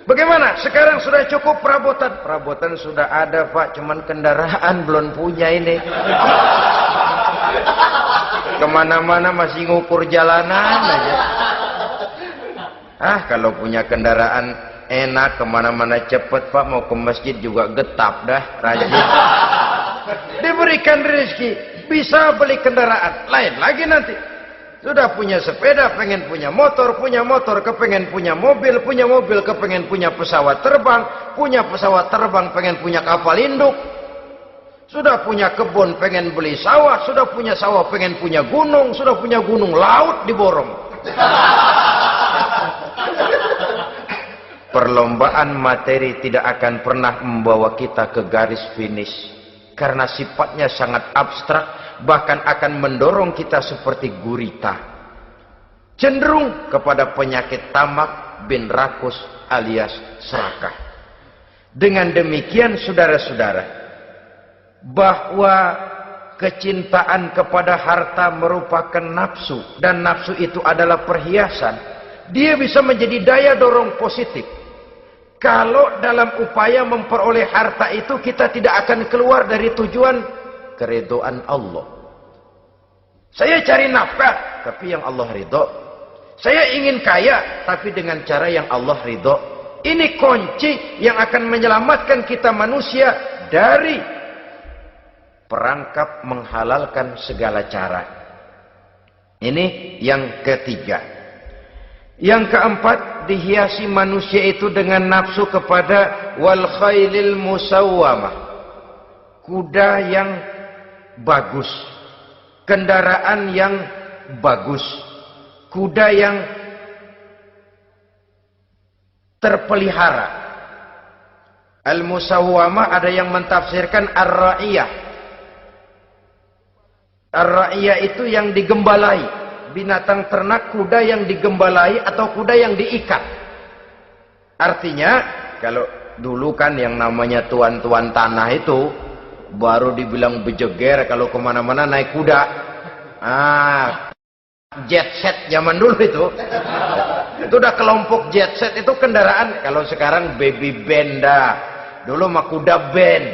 bagaimana? Sekarang sudah cukup perabotan. Perabotan sudah ada Pak, cuman kendaraan belum punya ini. Kemana-mana masih ngukur jalanan aja. Kalau punya kendaraan enak, kemana-mana cepet Pak, mau ke masjid juga getap dah, rajin. Diberikan rezeki, bisa beli kendaraan. Lain lagi nanti. Sudah punya sepeda, pengen punya motor, kepengen punya mobil, kepengen punya pesawat terbang, pengen punya kapal induk. Sudah punya kebun, pengen beli sawah, sudah punya sawah, pengen punya gunung, sudah punya gunung, laut diborong. Perlombaan materi tidak akan pernah membawa kita ke garis finish. Karena sifatnya sangat abstrak, bahkan akan mendorong kita seperti gurita. Cenderung kepada penyakit tamak bin rakus alias serakah. Dengan demikian saudara-saudara, bahwa kecintaan kepada harta merupakan nafsu, dan nafsu itu adalah perhiasan, dia bisa menjadi daya dorong positif. Kalau dalam upaya memperoleh harta itu kita tidak akan keluar dari tujuan keridhaan Allah. Saya cari nafkah, tapi yang Allah ridho. Saya ingin kaya, tapi dengan cara yang Allah ridho. Ini kunci yang akan menyelamatkan kita manusia dari perangkap menghalalkan segala cara. Ini yang ketiga. Yang keempat, dihiasi manusia itu dengan nafsu kepada wal khailil musawwamah. Kuda yang bagus, kendaraan yang bagus, kuda yang terpelihara. Al-musawwamah ada yang mentafsirkan ar-ra'iyah. Ar-ra'iyah itu yang digembalai. Binatang ternak, kuda yang digembalai atau kuda yang diikat. Artinya, kalau dulu kan yang namanya tuan-tuan tanah itu baru dibilang bejeger kalau kemana-mana naik kuda. Jet set zaman dulu itu udah kelompok jet set, itu kendaraan. Kalau sekarang baby benda, dulu mah kuda band.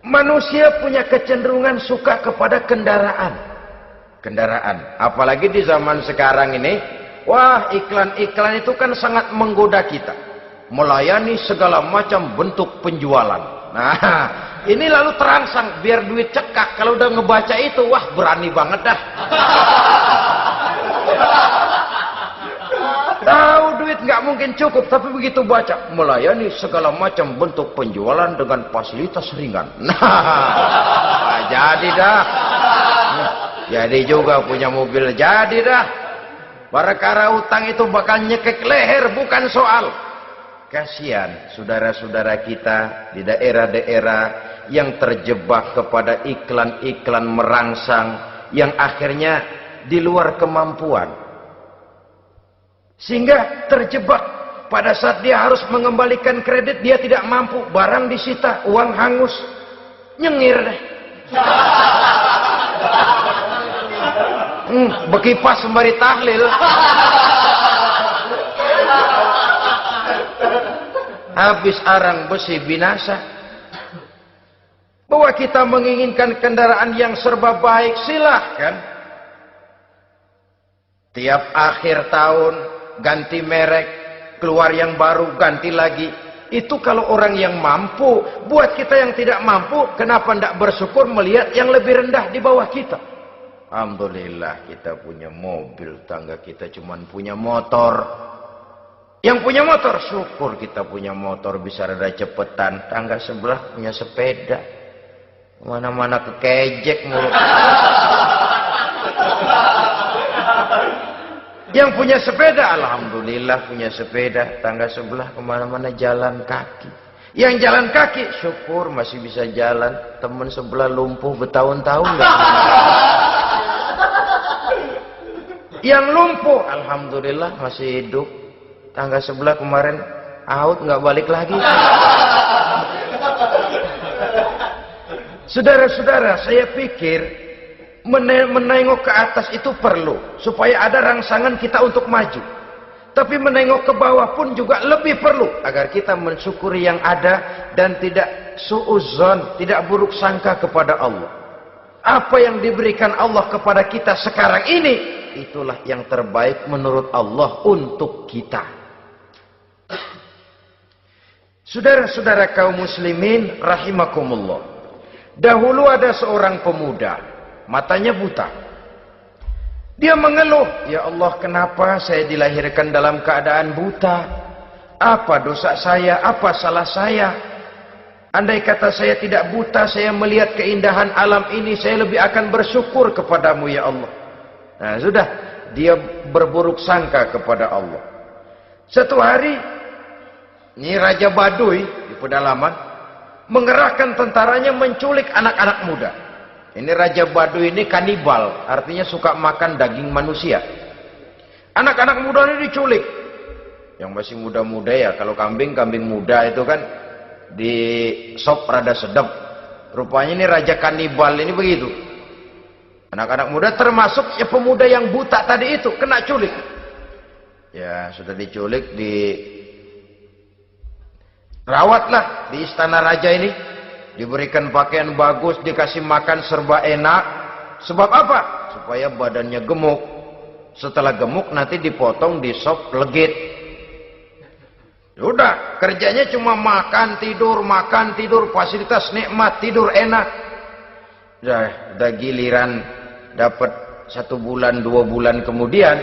Manusia punya kecenderungan suka kepada kendaraan. Apalagi di zaman sekarang ini, wah, iklan-iklan itu kan sangat menggoda kita. Melayani segala macam bentuk penjualan. Nah, ini lalu terangsang biar duit cekak. Kalau udah ngebaca itu, wah, berani banget dah. Tahu duit nggak mungkin cukup, tapi begitu baca melayani segala macam bentuk penjualan dengan fasilitas ringan. Nah, jadi dah. Jadi juga punya mobil, jadi dah. Perkara utang itu bakal nyekek leher, bukan soal. Kasihan saudara-saudara kita di daerah-daerah yang terjebak kepada iklan-iklan merangsang yang akhirnya di luar kemampuan. Sehingga terjebak pada saat dia harus mengembalikan kredit, dia tidak mampu, barang disita, uang hangus, nyengir deh. Bekipas sembari tahlil. Habis arang besi binasa. Bahwa kita menginginkan kendaraan yang serba baik, silahkan. Tiap akhir tahun ganti merek, keluar yang baru, ganti lagi. Itu kalau orang yang mampu. Buat kita yang tidak mampu, kenapa tidak bersyukur melihat yang lebih rendah di bawah kita? Alhamdulillah kita punya mobil, tangga kita cuma punya motor. Yang punya motor, syukur kita punya motor bisa rada cepetan. Tangga sebelah punya sepeda, mana-mana kekejek mulu. Yang punya sepeda, alhamdulillah punya sepeda. Tangga sebelah kemana-mana jalan kaki. Yang jalan kaki, syukur masih bisa jalan. Temen sebelah lumpuh bertahun-tahun nggak. Yang lumpuh, alhamdulillah masih hidup. Tangga sebelah kemarin out, nggak balik lagi. Saudara-saudara, saya pikir menengok ke atas itu perlu supaya ada rangsangan kita untuk maju. Tapi menengok ke bawah pun juga lebih perlu agar kita mensyukuri yang ada dan tidak suudzon, tidak buruk sangka kepada Allah. Apa yang diberikan Allah kepada kita sekarang ini, itulah yang terbaik menurut Allah untuk kita. Saudara-saudara kaum muslimin rahimakumullah. Dahulu ada seorang pemuda, matanya buta. Dia mengeluh, "Ya Allah, kenapa saya dilahirkan dalam keadaan buta? Apa dosa saya? Apa salah saya? Andai kata saya tidak buta, saya melihat keindahan alam ini, saya lebih akan bersyukur kepadamu ya Allah." Nah, sudah, dia berburuk sangka kepada Allah. Satu hari, ini Raja Baduy di pedalaman mengerahkan tentaranya menculik anak-anak muda. Ini Raja Baduy ini kanibal, artinya suka makan daging manusia. Anak-anak muda ini diculik. Yang masih muda-muda ya, kalau kambing muda itu kan di sop rada sedap. Rupanya ini Raja kanibal ini begitu. Anak-anak muda termasuk ya pemuda yang buta tadi itu kena culik. Ya sudah diculik, rawatlah di istana raja ini, diberikan pakaian bagus, dikasih makan serba enak. Sebab apa? Supaya badannya gemuk. Setelah gemuk nanti dipotong di sop legit. Udah, kerjanya cuma makan tidur, fasilitas nikmat, tidur enak. Udah giliran dapat 1 bulan 2 bulan kemudian,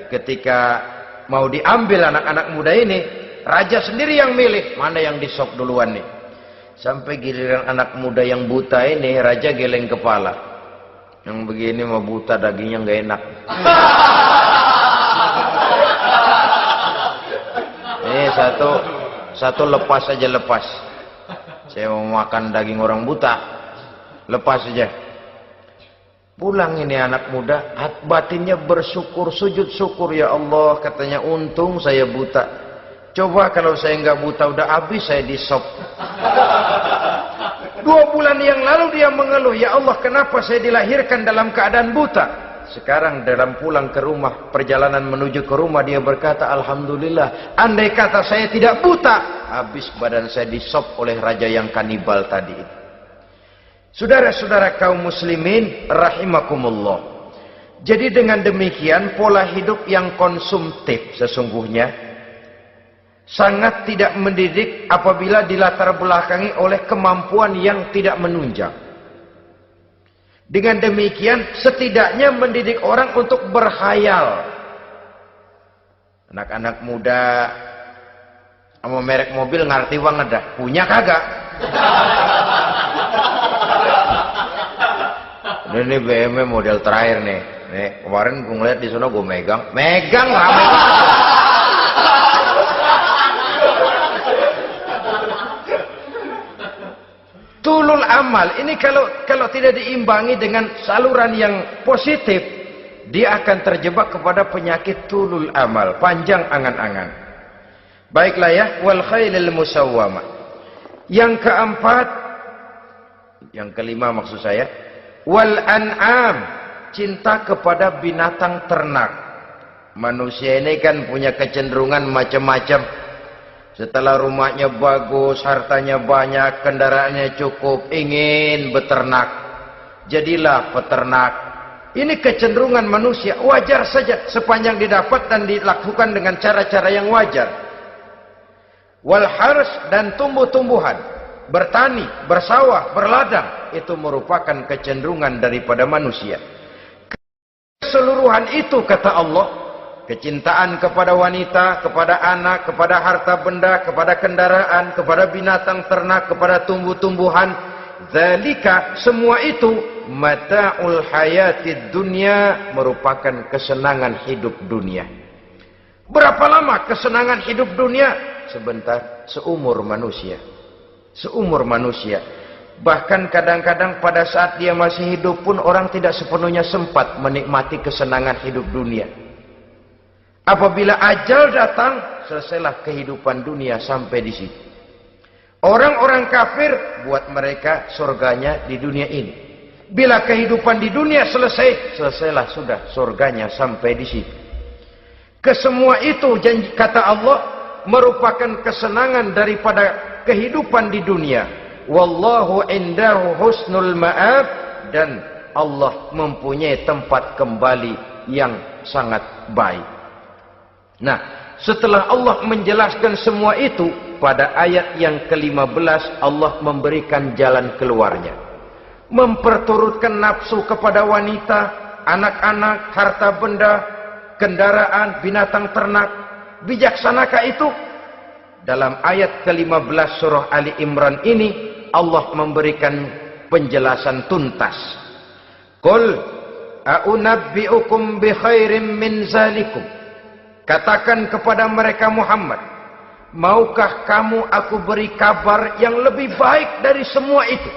ketika mau diambil anak-anak muda ini, raja sendiri yang milih mana yang disop duluan nih. Sampai giliran anak muda yang buta ini, raja geleng kepala. Yang begini mah buta, dagingnya nggak enak. Ini satu lepas aja, lepas. Saya mau makan daging orang buta, lepas aja. Pulang ini anak muda, batinnya bersyukur, sujud syukur, ya Allah, katanya untung saya buta. Coba kalau saya nggak buta udah habis saya disop. 2 bulan yang lalu dia mengeluh, "Ya Allah, kenapa saya dilahirkan dalam keadaan buta?" Sekarang dalam pulang ke rumah, perjalanan menuju ke rumah, dia berkata, "Alhamdulillah, andai kata saya tidak buta, habis badan saya disop oleh raja yang kanibal tadi itu." Saudara-saudara kaum muslimin rahimakumullah. Jadi dengan demikian pola hidup yang konsumtif sesungguhnya sangat tidak mendidik apabila dilatar belakangi oleh kemampuan yang tidak menunjang. Dengan demikian setidaknya mendidik orang untuk berkhayal. Anak-anak muda sama merek mobil ngerti banget dah, punya kagak? Ini BMW model terakhir nih. Nih, kemarin gue ngeliat di sana gue megang rame banget. Tulul amal ini kalau tidak diimbangi dengan saluran yang positif, dia akan terjebak kepada penyakit tulul amal, panjang angan-angan. Baiklah ya, wal khailil musawwamah. Yang keempat, yang kelima maksud saya, wal an'am, cinta kepada binatang ternak. Manusia ini kan punya kecenderungan macam-macam. Setelah rumahnya bagus, hartanya banyak, kendaraannya cukup, ingin beternak. Jadilah peternak. Ini kecenderungan manusia, wajar saja sepanjang didapat dan dilakukan dengan cara-cara yang wajar. Wal hars, dan tumbuh-tumbuhan, bertani, bersawah, berladang, itu merupakan kecenderungan daripada manusia. Keseluruhan itu kata Allah, kecintaan kepada wanita, kepada anak, kepada harta benda, kepada kendaraan, kepada binatang ternak, kepada tumbuh-tumbuhan, zalika, semua itu mata'ul hayatid dunya, merupakan kesenangan hidup dunia. Berapa lama kesenangan hidup dunia? Sebentar, seumur manusia. Seumur manusia. Bahkan kadang-kadang pada saat dia masih hidup pun orang tidak sepenuhnya sempat menikmati kesenangan hidup dunia. Apabila ajal datang, selesailah kehidupan dunia sampai di situ. Orang-orang kafir, buat mereka surganya di dunia ini. Bila kehidupan di dunia selesai, selesailah sudah surganya sampai di situ. Kesemua itu janji kata Allah merupakan kesenangan daripada kehidupan di dunia. Wallahu indahu husnul ma'ab, dan Allah mempunyai tempat kembali yang sangat baik. Nah, setelah Allah menjelaskan semua itu, pada ayat yang ke-15 Allah memberikan jalan keluarnya. Memperturutkan nafsu kepada wanita, anak-anak, harta benda, kendaraan, binatang ternak. Bijaksanakah itu? Dalam ayat ke-15 surah Ali Imran ini Allah memberikan penjelasan tuntas. Qul a'unabbi'ukum bi khairim min zalikum. Katakan kepada mereka Muhammad, maukah kamu aku beri kabar yang lebih baik dari semua itu?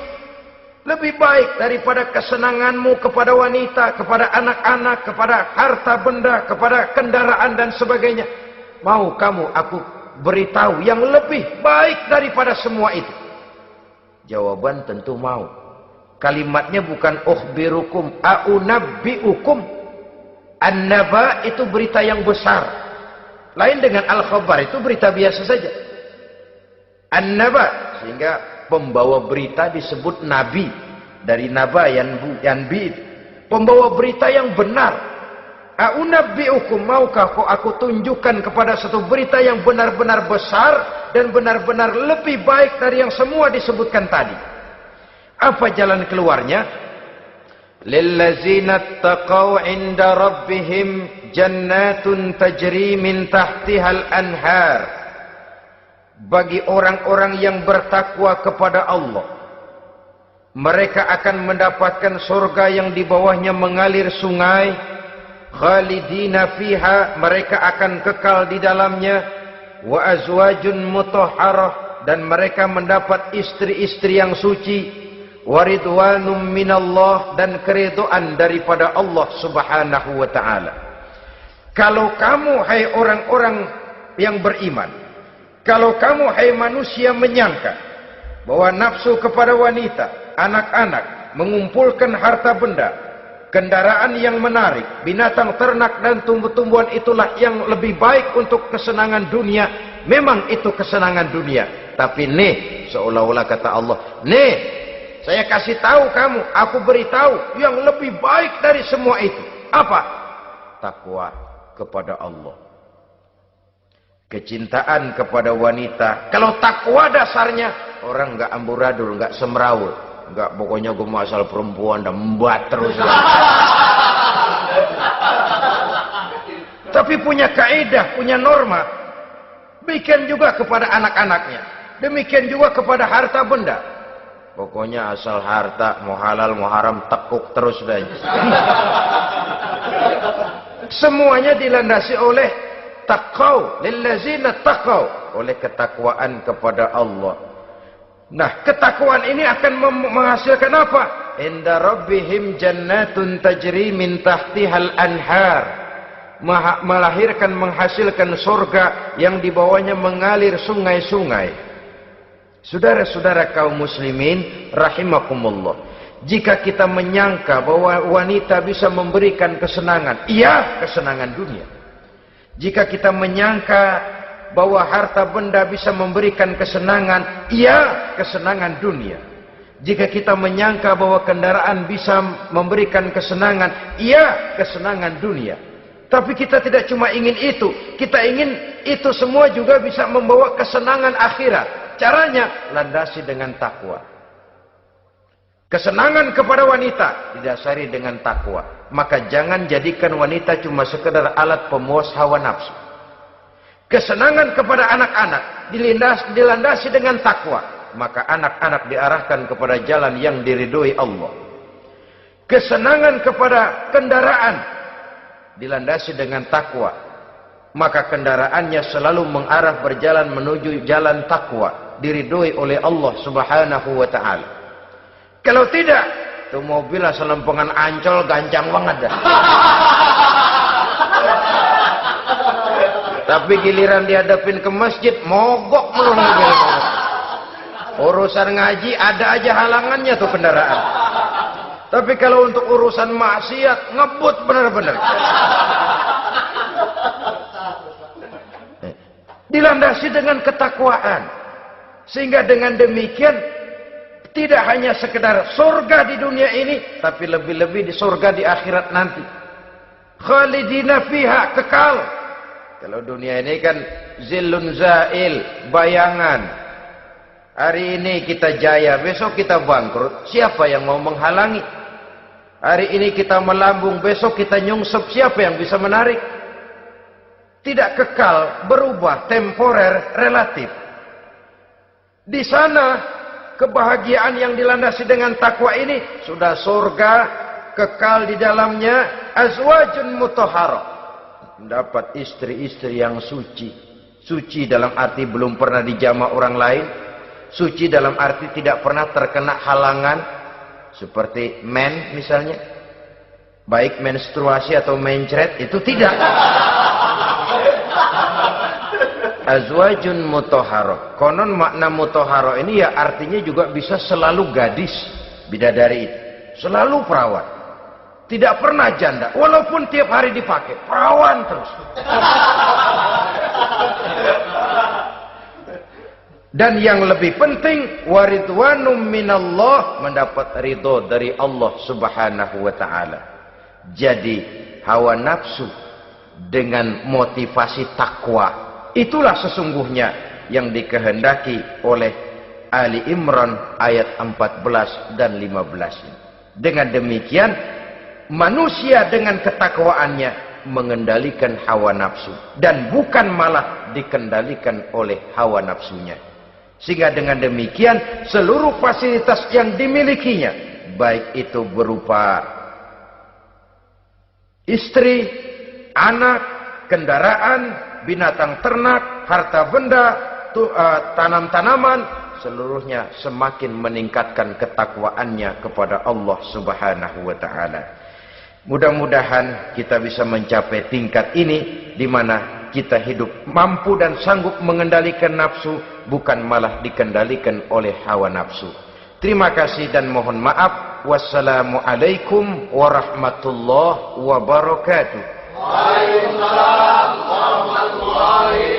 Lebih baik daripada kesenanganmu kepada wanita, kepada anak-anak, kepada harta benda, kepada kendaraan dan sebagainya. Mau kamu aku beritahu yang lebih baik daripada semua itu? Jawaban tentu mau. Kalimatnya bukan ukhbirukum, a'unabbi'ukum. An-naba itu berita yang besar. Lain dengan al-khabar, itu berita biasa saja. An-naba, sehingga pembawa berita disebut nabi. Dari naba, yanbi. Pembawa berita yang benar. A'unabbi'ukum, maukah kau aku tunjukkan kepada satu berita yang benar-benar besar dan benar-benar lebih baik dari yang semua disebutkan tadi. Apa jalan keluarnya? Lillazina taqaw 'inda rabbihim jannatun tajri min tahtihal anhar. Bagi orang-orang yang bertakwa kepada Allah, mereka akan mendapatkan surga yang di bawahnya mengalir sungai. Khalidina fiha, mereka akan kekal di dalamnya. Wa azwajun mutahharah, dan mereka mendapat istri-istri yang suci. Waridwanum minallah, dan keridhaan daripada Allah subhanahu wa ta'ala. Kalau kamu hai orang-orang yang beriman, kalau kamu hai manusia menyangka bahwa nafsu kepada wanita, anak-anak, mengumpulkan harta benda, kendaraan yang menarik, binatang ternak dan tumbuh-tumbuhan itulah yang lebih baik untuk kesenangan dunia, memang itu kesenangan dunia. Tapi nih, seolah-olah kata Allah, nih, saya kasih tahu kamu, aku beritahu yang lebih baik dari semua itu. Apa? Takwa kepada Allah. Kecintaan kepada wanita. Kalau takwa dasarnya, orang nggak amburadul, nggak semrawut, nggak pokoknya gue mau asal perempuan dan membuat terus. Tapi punya kaidah, punya norma. Demikian juga kepada anak-anaknya. Demikian juga kepada harta benda. Pokoknya asal harta, mau halal mau haram, tekuk terus dah. Semuanya dilandasi oleh taqau, lillazina taqau, oleh ketakwaan kepada Allah. Nah, ketakwaan ini akan menghasilkan apa? Inda rabbihim jannatun tajri min tahtihal anhar. Melahirkan, menghasilkan surga yang di bawahnya mengalir sungai-sungai. Saudara-saudara kaum muslimin rahimakumullah, jika kita menyangka bahwa wanita bisa memberikan kesenangan, iya, kesenangan dunia. Jika kita menyangka bahwa harta benda bisa memberikan kesenangan, iya, kesenangan dunia. Jika kita menyangka bahwa kendaraan bisa memberikan kesenangan, iya, kesenangan dunia. Tapi kita tidak cuma ingin itu, kita ingin itu semua juga bisa membawa kesenangan akhirat. Caranya landasi dengan takwa. Kesenangan kepada wanita didasari dengan takwa. Maka jangan jadikan wanita cuma sekedar alat pemuas hawa nafsu. Kesenangan kepada anak-anak dilandasi dengan takwa. Maka anak-anak diarahkan kepada jalan yang diridhoi Allah. Kesenangan kepada kendaraan dilandasi dengan takwa, maka kendaraannya selalu mengarah berjalan menuju jalan takwa, diridhoi oleh Allah Subhanahu wa taala. Kalau tidak, tuh mobil asal lempengan Ancol gancang banget dah. Tapi giliran dihadapin ke masjid, mogok melulu. Urusan ngaji ada aja halangannya tuh kendaraan. Tapi kalau untuk urusan maksiat, ngebut benar-benar. Dilandasi dengan ketakwaan. Sehingga dengan demikian, tidak hanya sekedar surga di dunia ini, tapi lebih-lebih di surga di akhirat nanti. Khalidina fiha, kekal. Kalau dunia ini kan zillun zail, bayangan. Hari ini kita jaya, besok kita bangkrut. Siapa yang mau menghalangi? Hari ini kita melambung, besok kita nyungsep. Siapa yang bisa menarik? Tidak kekal, berubah, temporer, relatif. Di sana, kebahagiaan yang dilandasi dengan takwa ini sudah surga, kekal di dalamnya, azwajun mutahharah. Mendapat istri-istri yang suci. Suci dalam arti belum pernah dijamah orang lain. Suci dalam arti tidak pernah terkena halangan. Seperti men misalnya. Baik menstruasi atau mencret, itu tidak. Azwajun mutahharah. Konon makna mutahharah ini ya artinya juga bisa selalu gadis. Bidadari itu. Selalu perawan. Tidak pernah janda. Walaupun tiap hari dipakai. Perawan terus. Dan yang lebih penting, waridwanum minallah, mendapat ridho dari Allah Subhanahu wa taala. Jadi hawa nafsu dengan motivasi takwa, itulah sesungguhnya yang dikehendaki oleh Ali Imran ayat 14 dan 15. Dengan demikian, manusia dengan ketakwaannya mengendalikan hawa nafsu dan bukan malah dikendalikan oleh hawa nafsunya. Sehingga dengan demikian seluruh fasilitas yang dimilikinya, baik itu berupa istri, anak, kendaraan, binatang ternak, harta benda, tanam-tanaman, seluruhnya semakin meningkatkan ketakwaannya kepada Allah Subhanahu wa taala. Mudah-mudahan kita bisa mencapai tingkat ini di mana kita hidup mampu dan sanggup mengendalikan nafsu, bukan malah dikendalikan oleh hawa nafsu. Terima kasih dan mohon maaf. Wassalamualaikum warahmatullahi wabarakatuh. Waalaikumsalam warahmatullahi